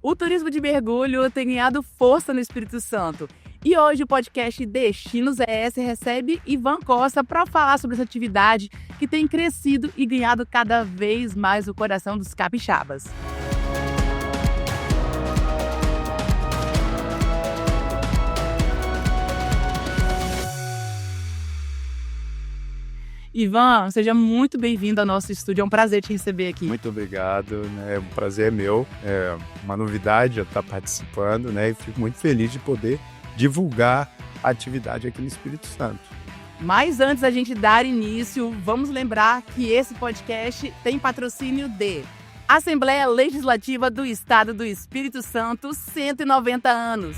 O turismo de mergulho tem ganhado força no Espírito Santo. E hoje o podcast Destinos ES recebe Ivan Costa para falar sobre essa atividade que tem crescido e ganhado cada vez mais o coração dos capixabas. Ivan, seja muito bem-vindo ao nosso estúdio, é um prazer te receber aqui. Muito obrigado, né? O prazer é meu, é uma novidade eu estar participando, né? E fico muito feliz de poder divulgar a atividade aqui no Espírito Santo. Mas antes da gente dar início, vamos lembrar que esse podcast tem patrocínio de Assembleia Legislativa do Estado do Espírito Santo, 190 anos.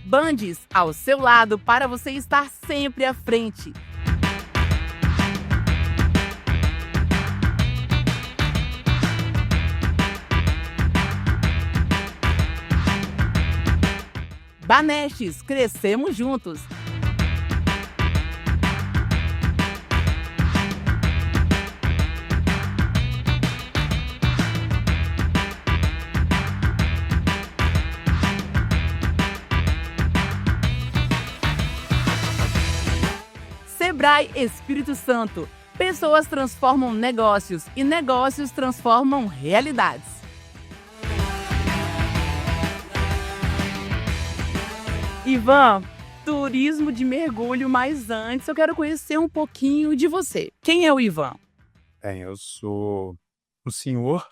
Bandes, ao seu lado para você estar sempre à frente. Banestes, crescemos juntos. Sebrae Espírito Santo. Pessoas transformam negócios e negócios transformam realidades. Ivan, turismo de mergulho, mas antes eu quero conhecer um pouquinho de você. Quem é o Ivan? Eu sou um senhor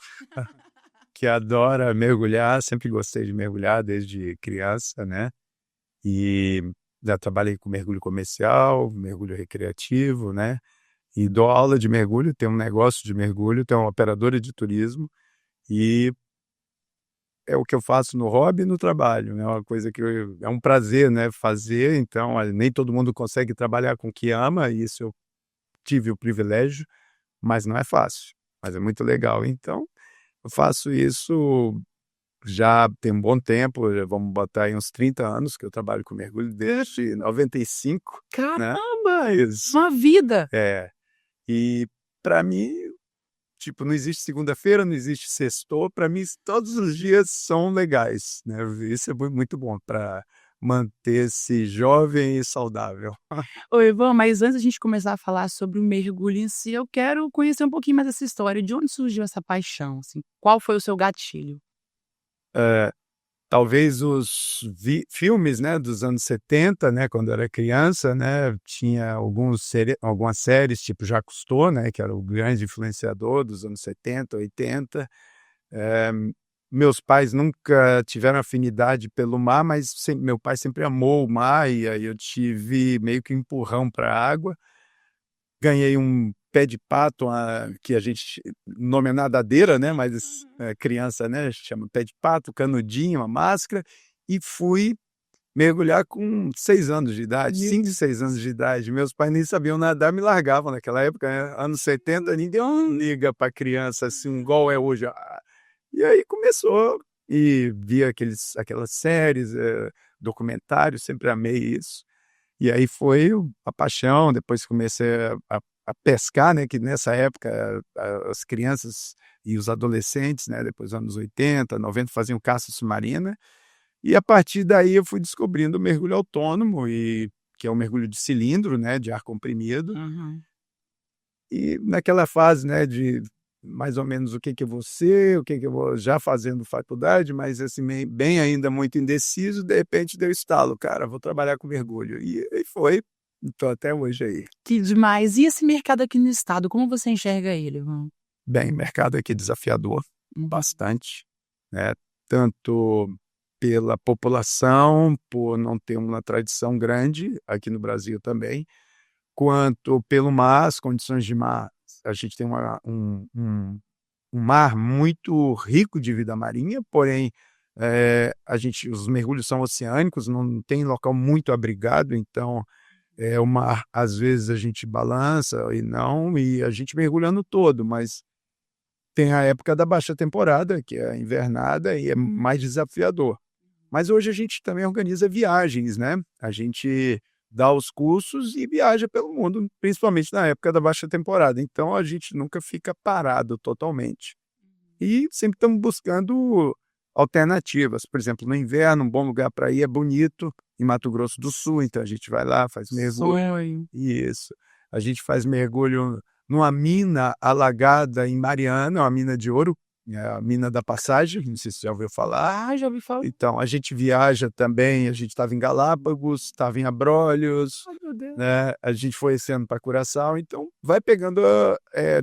que adora mergulhar, sempre gostei de mergulhar desde criança, né? E já trabalhei com mergulho comercial, mergulho recreativo, né? E dou aula de mergulho, tenho um negócio de mergulho, tenho uma operadora de turismo e é o que eu faço no hobby e no trabalho, né? Uma coisa que é um prazer, né, fazer, então nem todo mundo consegue trabalhar com o que ama, e isso eu tive o privilégio, mas não é fácil, mas é muito legal. Então, eu faço isso já tem um bom tempo, já vamos botar aí uns 30 anos que eu trabalho com mergulho, desde 95, né? Caramba! Isso. Uma vida! E para mim, tipo, não existe segunda-feira, não existe sextou, para mim todos os dias são legais, né? Isso é muito bom para manter-se jovem e saudável. Ô Ivan, mas antes da gente começar a falar sobre o mergulho em si, eu quero conhecer um pouquinho mais essa história. De onde surgiu essa paixão? Assim? Qual foi o seu gatilho? Talvez os filmes, né, dos anos 70, né, quando eu era criança, né, tinha algumas séries, tipo Jacques Cousteau, né, que era o grande influenciador dos anos 70, 80. Meus pais nunca tiveram afinidade pelo mar, mas meu pai sempre amou o mar, e aí eu tive meio que um empurrão para a água. Ganhei um pé de pato, que a gente, o nome é nadadeira, né, mas criança, né, chama pé de pato, canudinho, uma máscara, e fui mergulhar com 6 anos de idade, 5, 6 anos de idade. Meus pais nem sabiam nadar, me largavam naquela época, né? Anos 70, ninguém liga para criança assim, igual é hoje. E aí começou, e via aquelas séries, documentários, sempre amei isso. E aí foi a paixão, depois comecei a pescar, né, que nessa época as crianças e os adolescentes, né, depois dos anos 80, 90, faziam caça submarina, e a partir daí eu fui descobrindo o mergulho autônomo, que é o mergulho de cilindro, né, de ar comprimido. Uhum. E naquela fase, né, de mais ou menos o que eu vou ser, o que eu vou, já fazendo faculdade, mas assim, bem ainda muito indeciso, de repente deu estalo, cara, vou trabalhar com mergulho. E foi, estou até hoje aí. Que demais! E esse mercado aqui no estado, como você enxerga ele, Ivan? Bem, mercado aqui desafiador, bastante, né? Tanto pela população, por não ter uma tradição grande, aqui no Brasil também, quanto pelo mar, as condições de mar. A gente tem um mar muito rico de vida marinha, porém, os mergulhos são oceânicos, não tem local muito abrigado, então o mar, às vezes a gente balança e a gente mergulhando todo, mas tem a época da baixa temporada, que é a invernada, e é mais desafiador. Mas hoje a gente também organiza viagens, né? A gente dá os cursos e viaja pelo mundo, principalmente na época da baixa temporada. Então a gente nunca fica parado totalmente. E sempre estamos buscando alternativas. Por exemplo, no inverno, um bom lugar para ir é Bonito, em Mato Grosso do Sul. Então a gente vai lá, faz mergulho. Sonho. Isso. A gente faz mergulho numa mina alagada em Mariana, uma mina de ouro, a mina da Passagem, não sei se você já ouviu falar. Ah, já ouvi falar. Então, a gente viaja também, a gente estava em Galápagos, estava em Abrolhos, Ai, meu Deus. né? A gente foi esse ano para Curaçao, então vai pegando,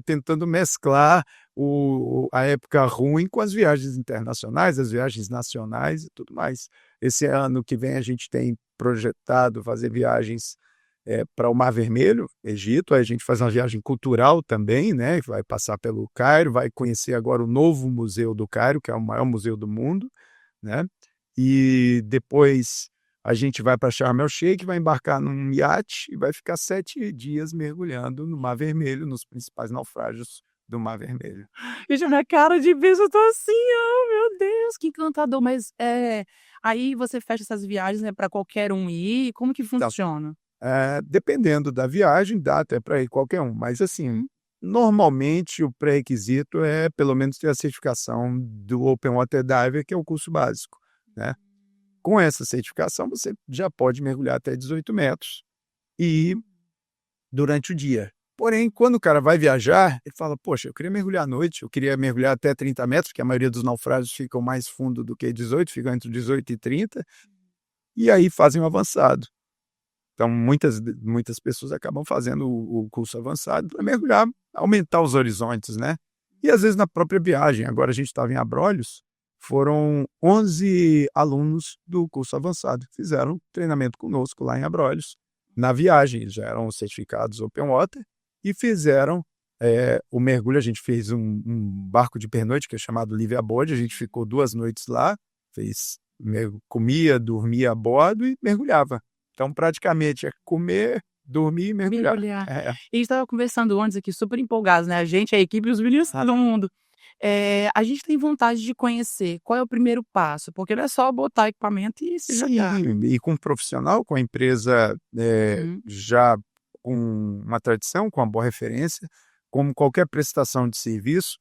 tentando mesclar a época ruim com as viagens internacionais, as viagens nacionais e tudo mais. Esse ano que vem a gente tem projetado fazer viagens para o Mar Vermelho, Egito. Aí a gente faz uma viagem cultural também, né? Vai passar pelo Cairo, vai conhecer agora o novo Museu do Cairo, que é o maior museu do mundo, né? E depois a gente vai para Sharm el-Sheikh, vai embarcar num iate e vai ficar 7 dias mergulhando no Mar Vermelho, nos principais naufrágios do Mar Vermelho. Gente, a minha cara de beijo, eu tô assim, oh meu Deus, que encantador. Mas aí você fecha essas viagens, né, para qualquer um ir? Como que Tá. funciona? Dependendo da viagem, dá até para ir qualquer um, mas assim, normalmente o pré-requisito é pelo menos ter a certificação do Open Water Diver, que é o curso básico, né? Com essa certificação, você já pode mergulhar até 18 metros e durante o dia. Porém, quando o cara vai viajar, ele fala, poxa, eu queria mergulhar à noite, eu queria mergulhar até 30 metros, que a maioria dos naufrágios ficam mais fundo do que 18, ficam entre 18 e 30, e aí fazem o avançado. Então, muitas pessoas acabam fazendo o curso avançado para mergulhar, aumentar os horizontes, né? E às vezes na própria viagem. Agora a gente estava em Abrolhos, foram 11 alunos do curso avançado que fizeram treinamento conosco lá em Abrolhos. Na viagem, eles já eram certificados Open Water e fizeram o mergulho. A gente fez um barco de pernoite, que é chamado Live Aboard. A gente ficou 2 noites lá, comia, dormia a bordo e mergulhava. Então, praticamente, é comer, dormir e mergulhar. Mergulhar. E a gente estava conversando antes aqui, super empolgados, né? A gente, a equipe e os meninos do mundo. A gente tem vontade de conhecer. Qual é o primeiro passo? Porque não é só botar equipamento e se jogar. Sim, e com um profissional, com a empresa já com uma tradição, com uma boa referência, como qualquer prestação de serviço,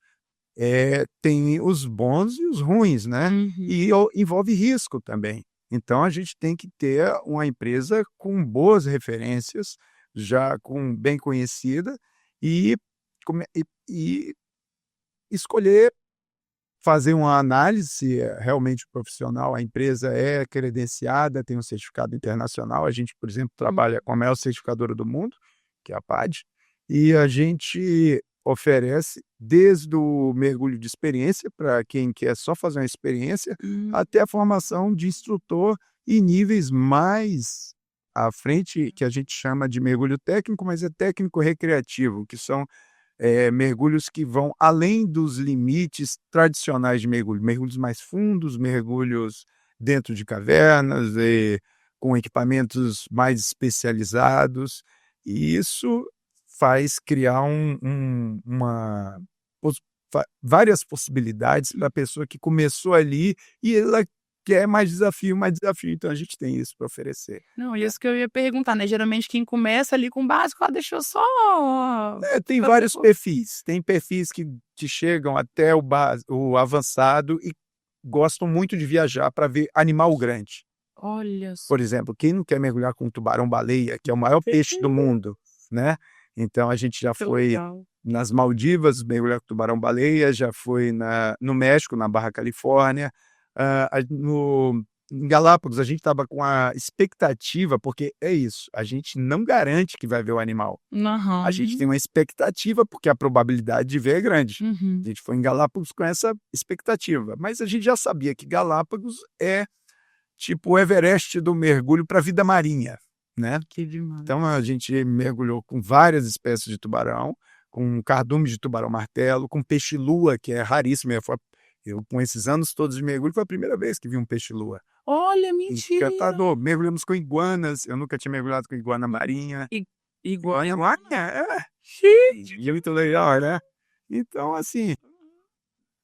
tem os bons e os ruins, né? E envolve risco também. Então, a gente tem que ter uma empresa com boas referências, já bem conhecida, e escolher fazer uma análise se realmente profissional, a empresa é credenciada, tem um certificado internacional. A gente, por exemplo, trabalha com a maior certificadora do mundo, que é a PAD, e a gente oferece desde o mergulho de experiência, para quem quer só fazer uma experiência, até a formação de instrutor em níveis mais à frente, que a gente chama de mergulho técnico, mas é técnico recreativo, que são mergulhos que vão além dos limites tradicionais de mergulho, mergulhos mais fundos, mergulhos dentro de cavernas, com equipamentos mais especializados, e isso faz criar várias possibilidades para a pessoa que começou ali e ela quer mais desafio. Então a gente tem isso para oferecer. Não, isso que eu ia perguntar, né? Geralmente quem começa ali com o básico, deixa eu só... Tem vários perfis. Tem perfis que te chegam até o avançado e gostam muito de viajar para ver animal grande. Olha só. Por exemplo, quem não quer mergulhar com um tubarão-baleia, que é o maior peixe do mundo, né? Então a gente já foi nas Maldivas mergulhar com tubarão-baleia, já foi no México, na Barra Califórnia, em Galápagos a gente estava com a expectativa, porque é isso, a gente não garante que vai ver o animal. A gente tem uma expectativa, porque a probabilidade de ver é grande. A gente foi em Galápagos com essa expectativa, mas a gente já sabia que Galápagos é tipo o Everest do mergulho para a vida marinha, né? Que demais. Então a gente mergulhou com várias espécies de tubarão, com cardume de tubarão-martelo, com peixe-lua, que é raríssimo. Eu, com esses anos todos de mergulho, foi a primeira vez que vi um peixe-lua. Olha, mentira! Encantador. Mergulhamos com iguanas. Eu nunca tinha mergulhado com iguana marinha. Iguana marinha? E muito legal, né? Então, assim,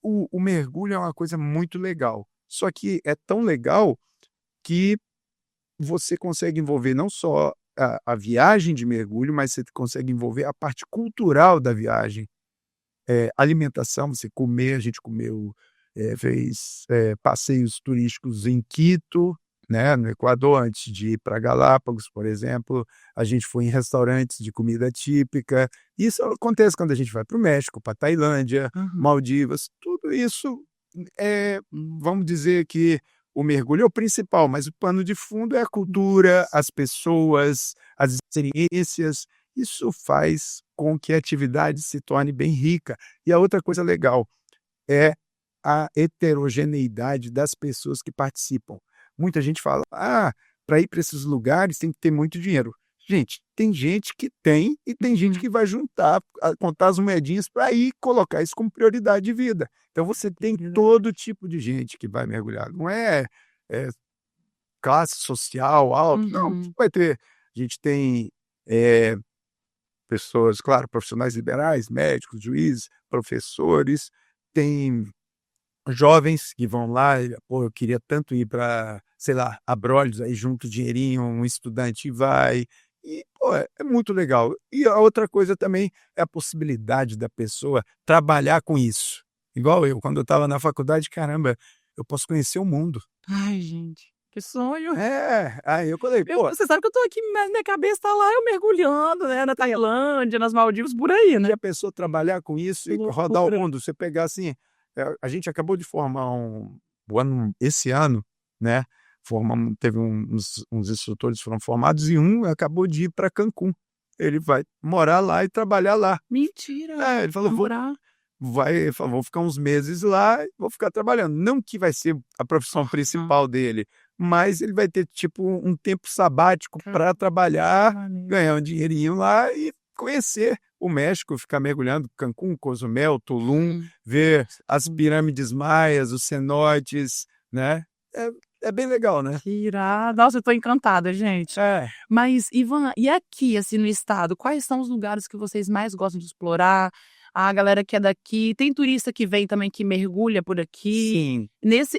o mergulho é uma coisa muito legal. Só que é tão legal que você consegue envolver não só a viagem de mergulho, mas você consegue envolver a parte cultural da viagem. Alimentação, você comer, a gente comeu, fez passeios turísticos em Quito, né, no Equador, antes de ir para Galápagos, por exemplo. A gente foi em restaurantes de comida típica. Isso acontece quando a gente vai para o México, para Tailândia, Uhum. Maldivas, tudo isso vamos dizer que o mergulho é o principal, mas o pano de fundo é a cultura, as pessoas, as experiências. Isso faz com que a atividade se torne bem rica. E a outra coisa legal é a heterogeneidade das pessoas que participam. Muita gente fala: "Ah, para ir para esses lugares tem que ter muito dinheiro". Gente, tem gente que tem e tem gente Uhum. que vai juntar, contar as moedinhas para ir colocar isso como prioridade de vida. Então você tem todo tipo de gente que vai mergulhar, não é classe social alta, não, Uhum. vai ter, a gente tem, eh, pessoas, claro, profissionais liberais, médicos, juízes, professores, tem jovens que vão lá e: "Pô, eu queria tanto ir para, sei lá, Abrolhos", aí junta o dinheirinho, um estudante vai, e, pô, é muito legal. E a outra coisa também é a possibilidade da pessoa trabalhar com isso. Igual eu, quando eu estava na faculdade, caramba, eu posso conhecer o mundo. Ai, gente, que sonho. Aí eu falei: "Pô", Você sabe que eu tô aqui, na minha cabeça tá lá eu mergulhando, né, na Tailândia, nas Maldivas, por aí, e né. a pessoa trabalhar com isso Que e rodar o loucura. mundo, você pegar assim, a gente acabou de formar esse ano, né, teve uns instrutores que foram formados e um acabou de ir para Cancún. Ele vai morar lá e trabalhar lá. Mentira, Ele falou: namorar. Ele falou: "Vou ficar uns meses lá e vou ficar trabalhando". Não que vai ser a profissão Aham. principal dele, mas ele vai ter, tipo, um tempo sabático Cara, para que trabalhar, maneiro. ganhar um dinheirinho lá e conhecer o México, ficar mergulhando, Cancún, Cozumel, Tulum, ver as pirâmides maias, os cenotes, né. É é bem legal, né. Que irado. Nossa, eu tô encantada, gente. É. Mas, Ivan, e aqui, assim, no estado, quais são os lugares que vocês mais gostam de explorar? A galera que é daqui, tem turista que vem também que mergulha por aqui. Sim.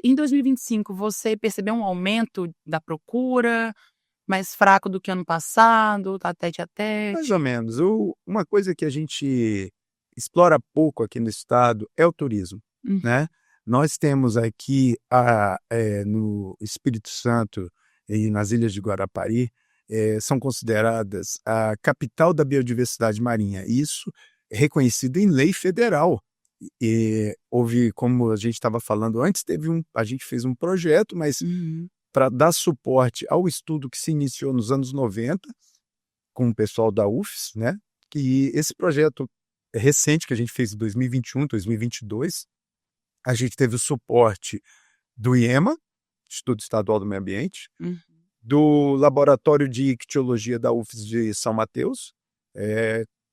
Em 2025, você percebeu um aumento da procura, mais fraco do que ano passado, tá tete a Mais ou tete? menos. Uma coisa que a gente explora pouco aqui no estado é o turismo, Hum. né. Nós temos aqui no Espírito Santo e nas ilhas de Guarapari, são consideradas a capital da biodiversidade marinha. Isso é reconhecido em lei federal. Houve, como a gente estava falando antes, a gente fez um projeto, mas Uhum. para dar suporte ao estudo que se iniciou nos anos 90 com o pessoal da UFES, né, que esse projeto recente que a gente fez em 2021, 2022, a gente teve o suporte do IEMA, Instituto Estadual do Meio Ambiente, Hum. do Laboratório de Ictiologia da UFES de São Mateus,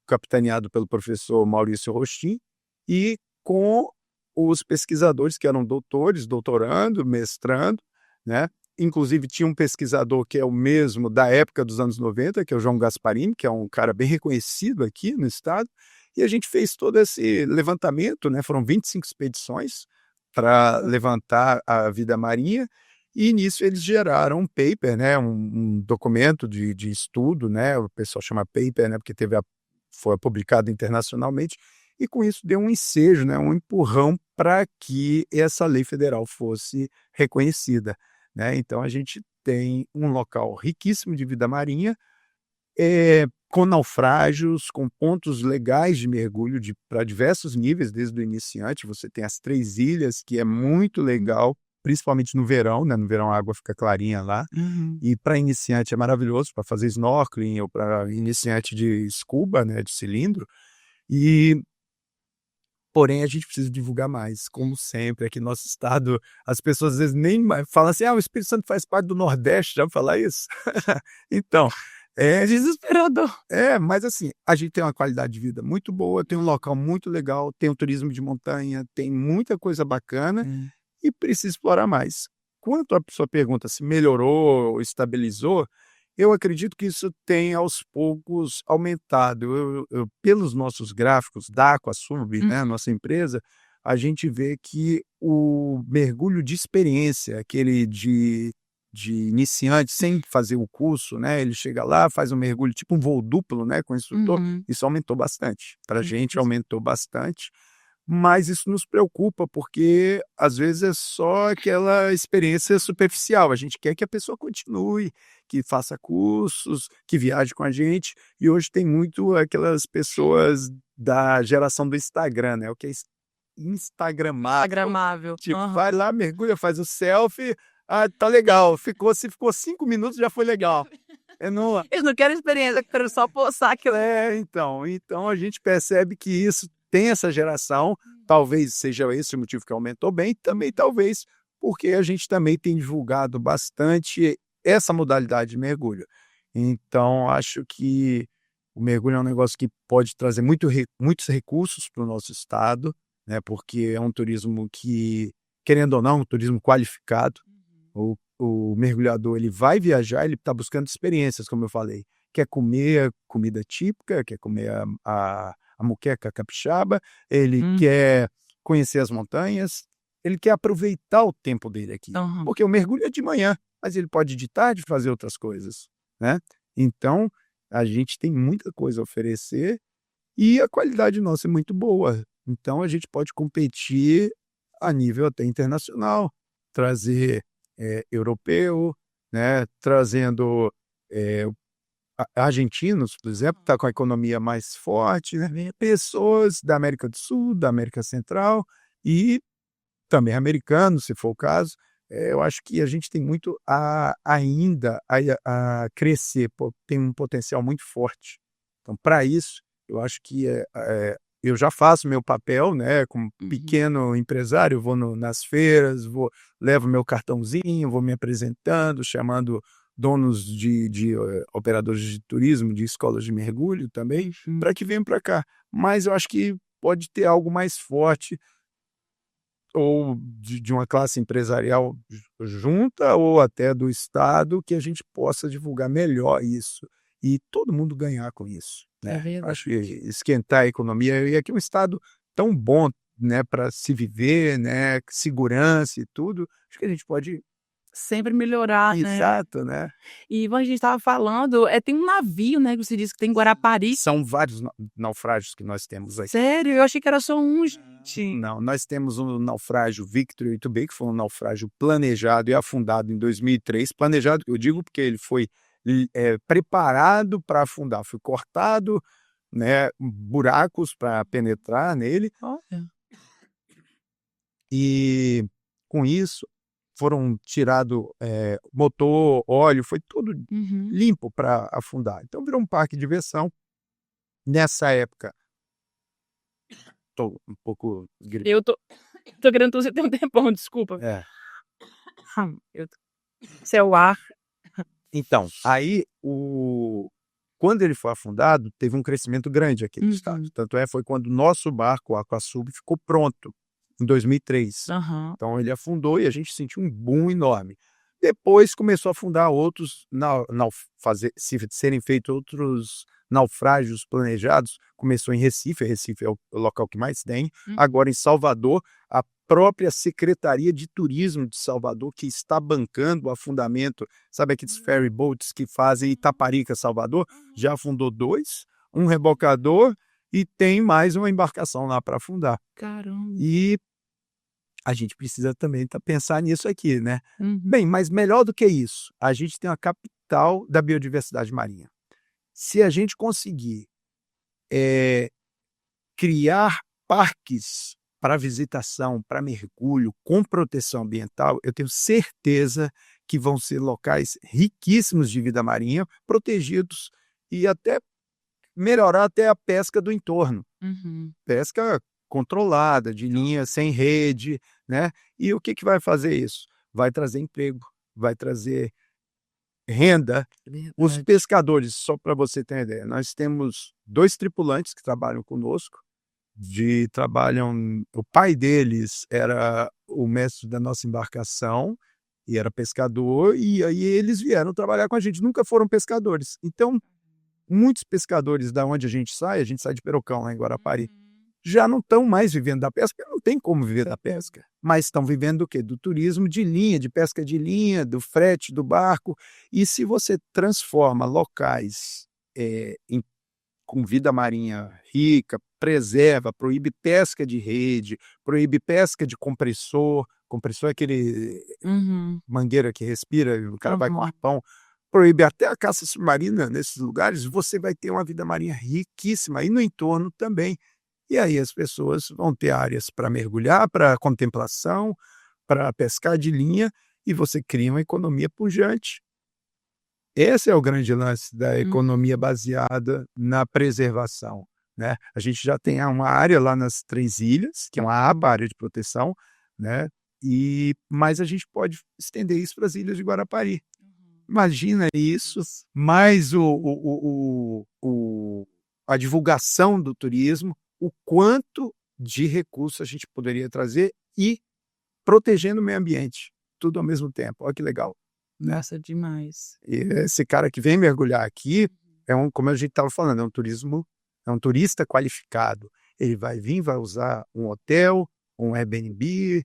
capitaneado pelo professor Maurício Rostin, e com os pesquisadores que eram doutores, doutorando, mestrando, né. Inclusive tinha um pesquisador que é o mesmo da época dos anos 90, que é o João Gasparini, que é um cara bem reconhecido aqui no estado, e a gente fez todo esse levantamento, né, foram 25 expedições para levantar a vida marinha, e nisso eles geraram um paper, né, um documento de estudo, né, o pessoal chama paper, né, porque foi publicado internacionalmente, e com isso deu um ensejo, né, um empurrão para que essa lei federal fosse reconhecida, né. Então a gente tem um local riquíssimo de vida marinha, com naufrágios, com pontos legais de mergulho para diversos níveis, desde o iniciante, você tem as 3 ilhas, que é muito legal, principalmente no verão, né, no verão a água fica clarinha lá, Uhum. e para iniciante é maravilhoso, para fazer snorkeling ou para iniciante de scuba, né, de cilindro, e porém a gente precisa divulgar mais, como sempre, aqui no nosso estado, as pessoas às vezes nem falam assim: "Ah, o Espírito Santo faz parte do Nordeste", já ouviu falar isso? Então, é Desesperador. mas assim, a gente tem uma qualidade de vida muito boa, tem um local muito legal, tem o turismo de montanha, tem muita coisa bacana É. e precisa explorar mais. Quanto à sua pergunta se melhorou ou estabilizou, eu acredito que isso tem aos poucos aumentado. Pelos nossos gráficos da Aquasub, Hum. né, nossa empresa, a gente vê que o mergulho de experiência, aquele de de iniciante, sem fazer o curso, né? Ele chega lá, faz um mergulho, tipo um voo duplo, né, com o instrutor. Isso aumentou bastante. Para a gente aumentou bastante, mas isso nos preocupa, porque às vezes é só aquela experiência superficial. A gente quer que a pessoa continue, que faça cursos, que viaje com a gente. E hoje tem muito aquelas pessoas da geração do Instagram, né? O que é instagramável. Instagramável. Tipo, vai lá, mergulha, faz o selfie. Ah, tá legal. Se ficou 5 minutos, já foi legal. Não... Eles não querem experiência, querem só postar aquilo. Então a gente percebe que isso tem essa geração, talvez seja esse o motivo que aumentou bem, também talvez porque a gente também tem divulgado bastante essa modalidade de mergulho. Então, acho que o mergulho é um negócio que pode trazer muitos recursos para o nosso estado, né, porque é um turismo que, querendo ou não, um turismo qualificado. O mergulhador, ele vai viajar, ele está buscando experiências, como eu falei. Quer comer comida típica, quer comer a moqueca capixaba, ele quer conhecer as montanhas, ele quer aproveitar o tempo dele aqui. Porque o mergulho é de manhã, mas ele pode de tarde fazer outras coisas, né? Então, a gente tem muita coisa a oferecer e a qualidade nossa é muito boa. Então, a gente pode competir a nível até internacional, trazer europeu, né? Trazendo argentinos, por exemplo, que está com a economia mais forte, né? Pessoas da América do Sul, da América Central e também americanos, se for o caso. Eu acho que a gente tem muito ainda a crescer, tem um potencial muito forte. Então, para isso, eu acho que eu já faço meu papel, né, como pequeno empresário, vou nas feiras, levo meu cartãozinho, vou me apresentando, chamando donos de operadores de turismo, de escolas de mergulho também, para que venham para cá. Mas eu acho que pode ter algo mais forte, ou de uma classe empresarial junta, ou até do Estado, que a gente possa divulgar melhor isso e todo mundo ganhar com isso, né? Acho que esquentar a economia, e aqui é um Estado tão bom, né, para se viver, né, segurança e tudo, acho que a gente pode sempre melhorar, né? Exato, né? E Ivan, a gente estava falando, tem um navio, né, que você disse que tem em Guarapari. São vários naufrágios que nós temos aqui. Sério? Eu achei que era só um, gente. Não, nós temos um naufrágio Victory to Be, que foi um naufrágio planejado e afundado em 2003. Planejado, eu digo porque ele foi preparado para afundar, foi cortado, né, buracos para penetrar nele. Olha. E com isso foram tirado motor, óleo, foi tudo limpo para afundar. Então virou um parque de diversão. Nessa época, estou um pouco gripado. Eu tô querendo tossir tem um tempão, desculpa. Esse é o ar. Então, aí quando ele foi afundado, teve um crescimento grande aqui no estado. Tanto foi quando o nosso barco, o Aquasub, ficou pronto em 2003. Então ele afundou e a gente sentiu um boom enorme. Depois começou a afundar outros, serem feitos outros naufrágios planejados. Começou em Recife é o local que mais tem. Agora em Salvador, a própria Secretaria de Turismo de Salvador, que está bancando o afundamento, sabe aqueles ferry boats que fazem Itaparica, Salvador? Já afundou 2, um rebocador e tem mais uma embarcação lá para afundar. Caramba! E a gente precisa também pensar nisso aqui, né? Bem, mas melhor do que isso, a gente tem a capital da biodiversidade marinha. Se a gente conseguir criar parques para visitação, para mergulho, com proteção ambiental, eu tenho certeza que vão ser locais riquíssimos de vida marinha, protegidos, e até melhorar até a pesca do entorno. Pesca controlada, de linha sem rede, né? E o que vai fazer isso? Vai trazer emprego, vai trazer renda. Os pescadores, só para você ter uma ideia, nós temos 2 tripulantes que trabalham conosco, o pai deles era o mestre da nossa embarcação e era pescador, e aí eles vieram trabalhar com a gente, nunca foram pescadores. Então, muitos pescadores da onde a gente sai de Perocão, lá em Guarapari, já não estão mais vivendo da pesca, não tem como viver da pesca, mas estão vivendo do quê? Do turismo de linha, de pesca de linha, do frete do barco. E se você transforma locais com vida marinha rica, preserva, proíbe pesca de rede, proíbe pesca de compressor é aquele mangueira que respira, o cara vai com arpão, proíbe até a caça submarina nesses lugares, você vai ter uma vida marinha riquíssima, e no entorno também. E aí as pessoas vão ter áreas para mergulhar, para contemplação, para pescar de linha, e você cria uma economia pujante. Esse é o grande lance da economia baseada na preservação, né? A gente já tem uma área lá nas 3 ilhas, que é uma aba, área de proteção, né? Mas a gente pode estender isso para as ilhas de Guarapari. Imagina isso, mais a divulgação do turismo, o quanto de recursos a gente poderia trazer e protegendo o meio ambiente, tudo ao mesmo tempo. Olha que legal. Nossa, demais. E esse cara que vem mergulhar aqui, como a gente estava falando, é um turista qualificado. Ele vai vir, vai usar um hotel, um Airbnb,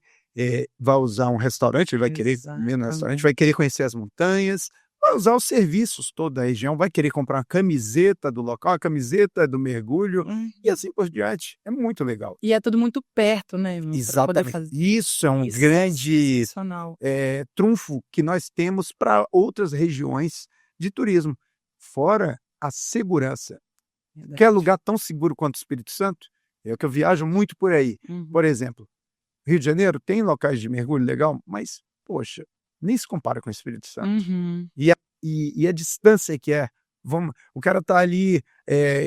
vai usar um restaurante, ele vai querer comer no restaurante, vai querer conhecer as montanhas, vai usar os serviços toda a região, vai querer comprar uma camiseta do local, a camiseta do mergulho, e assim por diante. É muito legal. E é tudo muito perto, né? Exatamente. Isso é um grande trunfo que nós temos para outras regiões de turismo. Fora a segurança. Quer lugar tão seguro quanto o Espírito Santo? É o que eu viajo muito por aí. Por exemplo, Rio de Janeiro tem locais de mergulho legal, mas, poxa, nem se compara com o Espírito Santo. E a distância que é. O cara está ali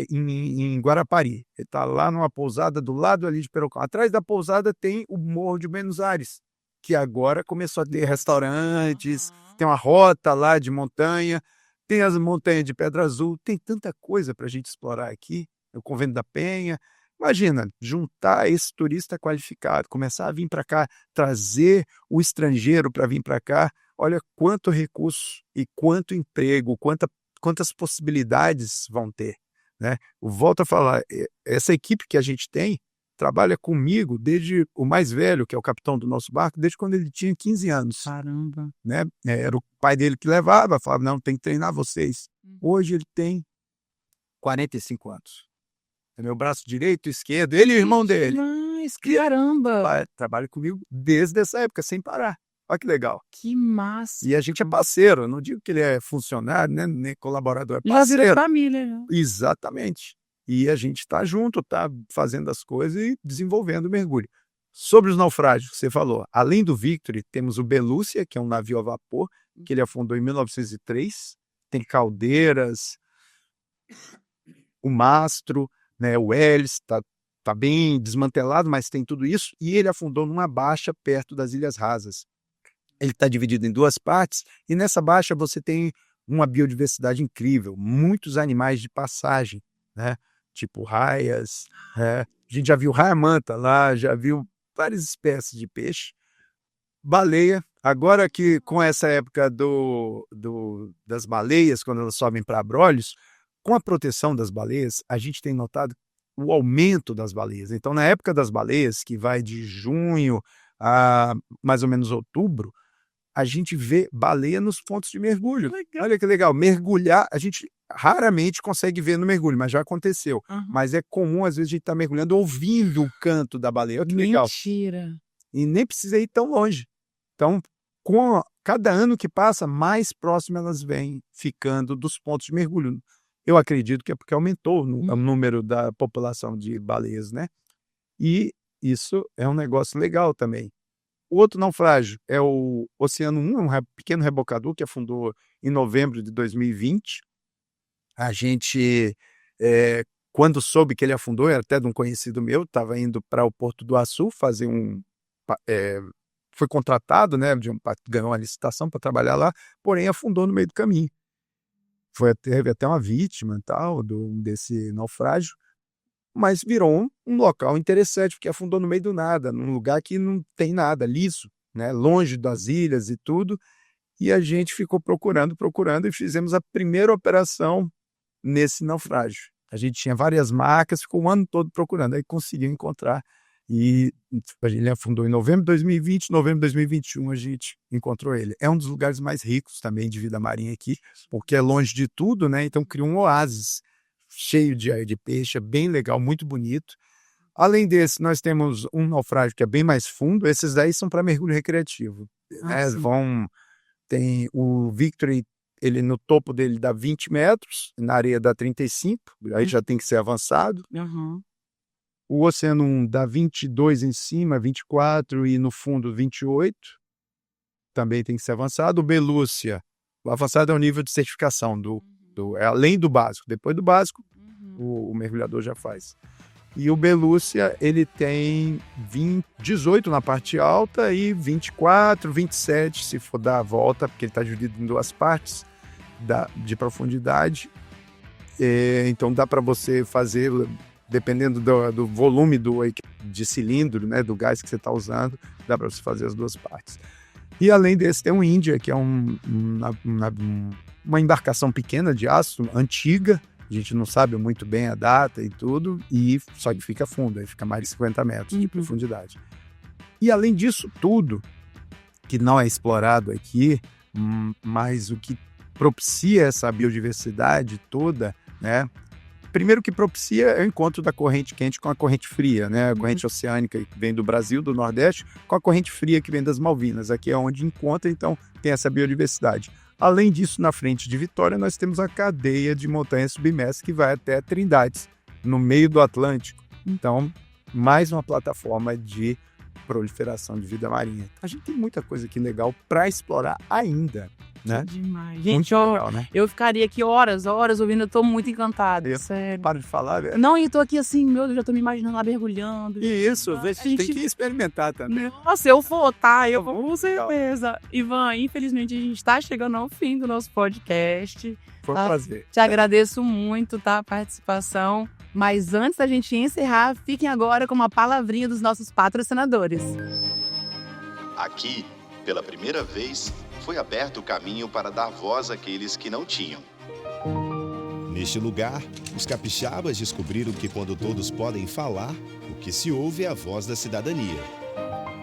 em Guarapari, ele está lá numa pousada do lado ali de Perocão. Atrás da pousada tem o Morro de Buenos Aires, que agora começou a ter restaurantes, tem uma rota lá de montanha, tem as montanhas de Pedra Azul, tem tanta coisa para a gente explorar aqui, o Convento da Penha. Imagina, juntar esse turista qualificado, começar a vir para cá, trazer o estrangeiro para vir para cá. Olha quanto recurso e quanto emprego, quantas possibilidades vão ter, né? Eu volto a falar, essa equipe que a gente tem trabalha comigo desde o mais velho, que é o capitão do nosso barco, desde quando ele tinha 15 anos. Caramba! Né? Era o pai dele que levava, falava, não, tem que treinar vocês. Hoje ele tem 45 anos. É meu braço direito, esquerdo, ele e o irmão dele. Mas caramba! Trabalha comigo desde essa época, sem parar. Olha que legal. Que massa! E a gente é parceiro, não digo que ele é funcionário, né, nem colaborador, é Já parceiro. virou família. Né? Exatamente. E a gente está junto, está fazendo as coisas e desenvolvendo o mergulho. Sobre os naufrágios que você falou, além do Victory, temos o Belúcia, que é um navio a vapor, que ele afundou em 1903, tem caldeiras, o mastro, né, o hélice tá bem desmantelado, mas tem tudo isso, e ele afundou numa baixa perto das Ilhas Rasas. Ele está dividido em 2 partes, e nessa baixa você tem uma biodiversidade incrível, muitos animais de passagem, né, tipo raias, a gente já viu raia-manta lá, já viu várias espécies de peixe, baleia. Agora que com essa época das baleias, quando elas sobem para abrolhos, com a proteção das baleias, a gente tem notado o aumento das baleias. Então, na época das baleias, que vai de junho a mais ou menos outubro, a gente vê baleia nos pontos de mergulho. Legal. Olha que legal, mergulhar, a gente raramente consegue ver no mergulho, mas já aconteceu. Mas é comum, às vezes, a gente estar mergulhando ouvindo o canto da baleia. Olha que legal. Mentira! E nem precisa ir tão longe. Então, cada ano que passa, mais próximo elas vêm ficando dos pontos de mergulho. Eu acredito que é porque aumentou o número da população de baleias, né? E isso é um negócio legal também. O outro naufrágio é o Oceano 1, um pequeno rebocador que afundou em novembro de 2020. A gente, quando soube que ele afundou, era até de um conhecido meu, estava indo para o Porto do Açu fazer foi contratado, né, ganhou uma licitação para trabalhar lá, porém afundou no meio do caminho. Teve até uma vítima e tal, desse naufrágio, mas virou um local interessante, porque afundou no meio do nada, num lugar que não tem nada, liso, né, longe das ilhas e tudo, e a gente ficou procurando, e fizemos a primeira operação nesse naufrágio. A gente tinha várias marcas, ficou o ano todo procurando, aí conseguiu encontrar. E ele fundou em novembro de 2020, novembro de 2021 a gente encontrou ele. É um dos lugares mais ricos também de vida marinha aqui, porque é longe de tudo, né? Então criou um oásis cheio de peixe, é bem legal, muito bonito. Além desse, nós temos um naufrágio que é bem mais fundo, esses daí são para mergulho recreativo. Né? Tem o Victory, ele no topo dele dá 20 metros, na areia dá 35, aí já tem que ser avançado. O Oceano 1 dá 22 em cima, 24 e no fundo 28, também tem que ser avançado. O Belúcia, o avançado é o nível de certificação, é além do básico, depois do básico o mergulhador já faz. E o Belúcia, ele tem 18 na parte alta e 24, 27 se for dar a volta, porque ele está dividido em duas partes de profundidade. Então dá para você fazer, dependendo do volume de cilindro, né, do gás que você está usando, dá para você fazer as duas partes. E além desse tem o Índia, que é uma embarcação pequena de aço, antiga. A gente não sabe muito bem a data e tudo, e só que fica fundo, aí fica mais de 50 metros de profundidade. E além disso tudo, que não é explorado aqui, mas o que propicia essa biodiversidade toda, né? Primeiro que propicia é o encontro da corrente quente com a corrente fria, né? A corrente oceânica que vem do Brasil, do Nordeste, com a corrente fria que vem das Malvinas. Aqui é onde encontra, então, tem essa biodiversidade. Além disso, na frente de Vitória, nós temos a cadeia de montanhas submersas que vai até Trindades, no meio do Atlântico. Então, mais uma plataforma de proliferação de vida marinha. A gente tem muita coisa aqui legal para explorar ainda, né? Demais. Gente, legal, né? Eu ficaria aqui horas ouvindo, eu tô muito encantada, sério. Para de falar, velho. Não, e tô aqui assim, meu Deus, já tô me imaginando lá mergulhando. Isso, a gente tem que experimentar também. Nossa, eu vou, tá? Eu vou com certeza. Ivan, infelizmente a gente tá chegando ao fim do nosso podcast. Foi um prazer. Te agradeço muito, tá? A participação. Mas antes da gente encerrar, fiquem agora com uma palavrinha dos nossos patrocinadores. Aqui, pela primeira vez, foi aberto o caminho para dar voz àqueles que não tinham. Neste lugar, os capixabas descobriram que quando todos podem falar, o que se ouve é a voz da cidadania.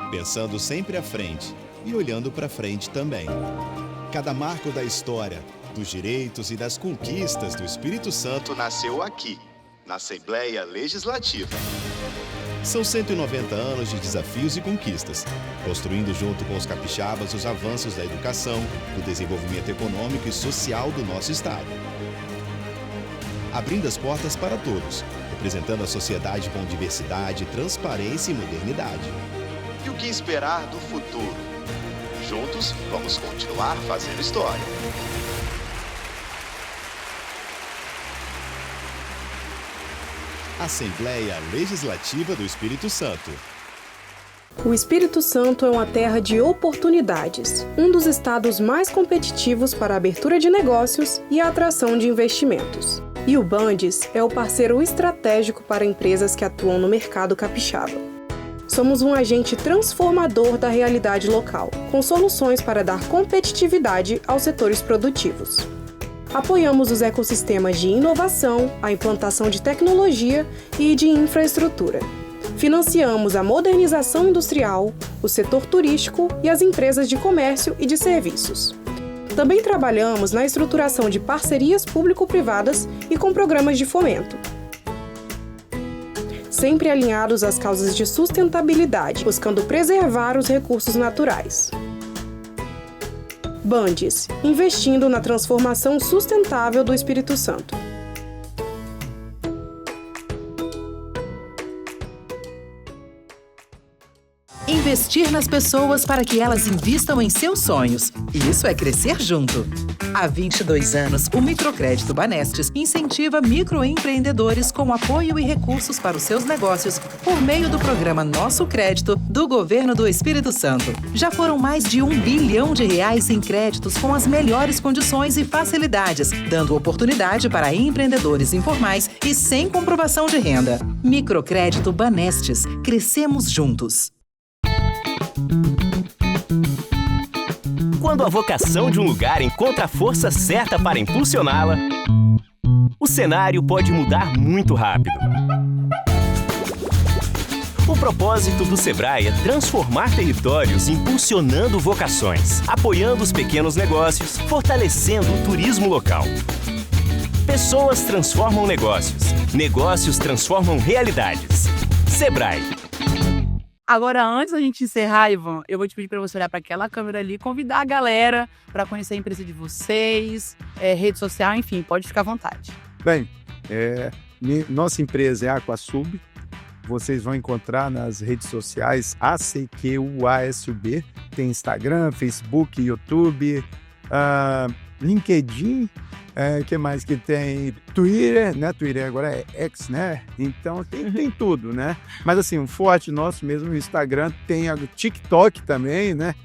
Pensando sempre à frente e olhando para frente também. Cada marco da história, dos direitos e das conquistas do Espírito Santo Nasceu aqui, na Assembleia Legislativa. São 190 anos de desafios e conquistas, construindo junto com os capixabas os avanços da educação, do desenvolvimento econômico e social do nosso estado. Abrindo as portas para todos, representando a sociedade com diversidade, transparência e modernidade. E o que esperar do futuro? Juntos, vamos continuar fazendo história. Assembleia Legislativa do Espírito Santo. O Espírito Santo é uma terra de oportunidades, um dos estados mais competitivos para a abertura de negócios e a atração de investimentos. E o Bandes é o parceiro estratégico para empresas que atuam no mercado capixaba. Somos um agente transformador da realidade local, com soluções para dar competitividade aos setores produtivos. Apoiamos os ecossistemas de inovação, a implantação de tecnologia e de infraestrutura. Financiamos a modernização industrial, o setor turístico e as empresas de comércio e de serviços. Também trabalhamos na estruturação de parcerias público-privadas e com programas de fomento. Sempre alinhados às causas de sustentabilidade, buscando preservar os recursos naturais. Bandes, investindo na transformação sustentável do Espírito Santo. Investir nas pessoas para que elas invistam em seus sonhos. Isso é crescer junto. Há 22 anos, o Microcrédito Banestes incentiva microempreendedores com apoio e recursos para os seus negócios por meio do programa Nosso Crédito do Governo do Espírito Santo. Já foram mais de R$1 bilhão em créditos com as melhores condições e facilidades, dando oportunidade para empreendedores informais e sem comprovação de renda. Microcrédito Banestes. Crescemos juntos. Quando a vocação de um lugar encontra a força certa para impulsioná-la, o cenário pode mudar muito rápido. O propósito do Sebrae é transformar territórios impulsionando vocações, apoiando os pequenos negócios, fortalecendo o turismo local. Pessoas transformam negócios, negócios transformam realidades. Sebrae. Agora, antes da gente encerrar, Ivan, eu vou te pedir para você olhar para aquela câmera ali e convidar a galera para conhecer a empresa de vocês, rede social, enfim, pode ficar à vontade. Bem, nossa empresa é a Aquasub. Vocês vão encontrar nas redes sociais ACQUASUB. Tem Instagram, Facebook, YouTube, LinkedIn, que mais que tem? Twitter, né? Twitter agora é X, né? Então tem tudo, né? Mas assim, um forte nosso mesmo, o Instagram, tem o TikTok também, né?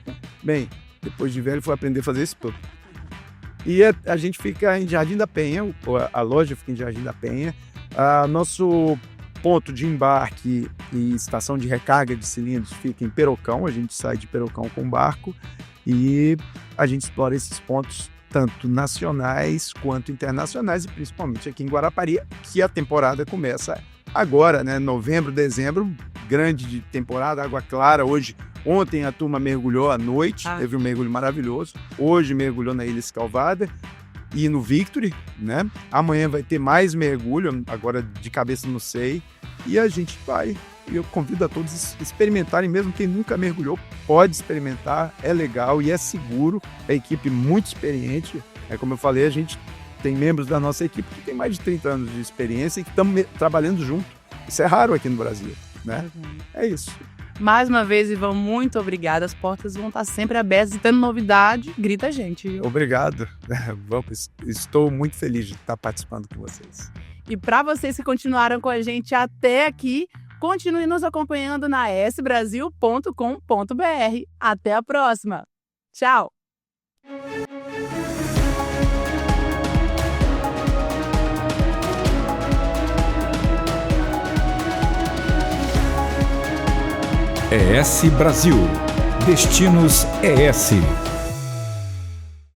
Bem, depois de velho, fui aprender a fazer isso tudo. E a gente fica em Jardim da Penha, a loja fica em Jardim da Penha. Nosso ponto de embarque e estação de recarga de cilindros fica em Perocão. A gente sai de Perocão com barco e a gente explora esses pontos tanto nacionais quanto internacionais e principalmente aqui em Guarapari, que a temporada começa agora, né? Novembro, dezembro, grande de temporada, água clara. Ontem a turma mergulhou à noite, teve um mergulho maravilhoso. Hoje mergulhou na Ilha Escalvada e no Victory, né? Amanhã vai ter mais mergulho, agora de cabeça não sei. E a gente vai, eu convido a todos a experimentarem, mesmo quem nunca mergulhou, pode experimentar, é legal e é seguro. É equipe muito experiente, como eu falei, a gente tem membros da nossa equipe que tem mais de 30 anos de experiência e que estão trabalhando junto. Isso é raro aqui no Brasil, né? É isso. Mais uma vez, Ivan, muito obrigada. As portas vão estar sempre abertas e tendo novidade, grita a gente. Viu? Obrigado. Estou muito feliz de estar participando com vocês. E para vocês que continuaram com a gente até aqui, continue nos acompanhando na sbrasil.com.br. Até a próxima. Tchau. ES Brasil. Destinos ES.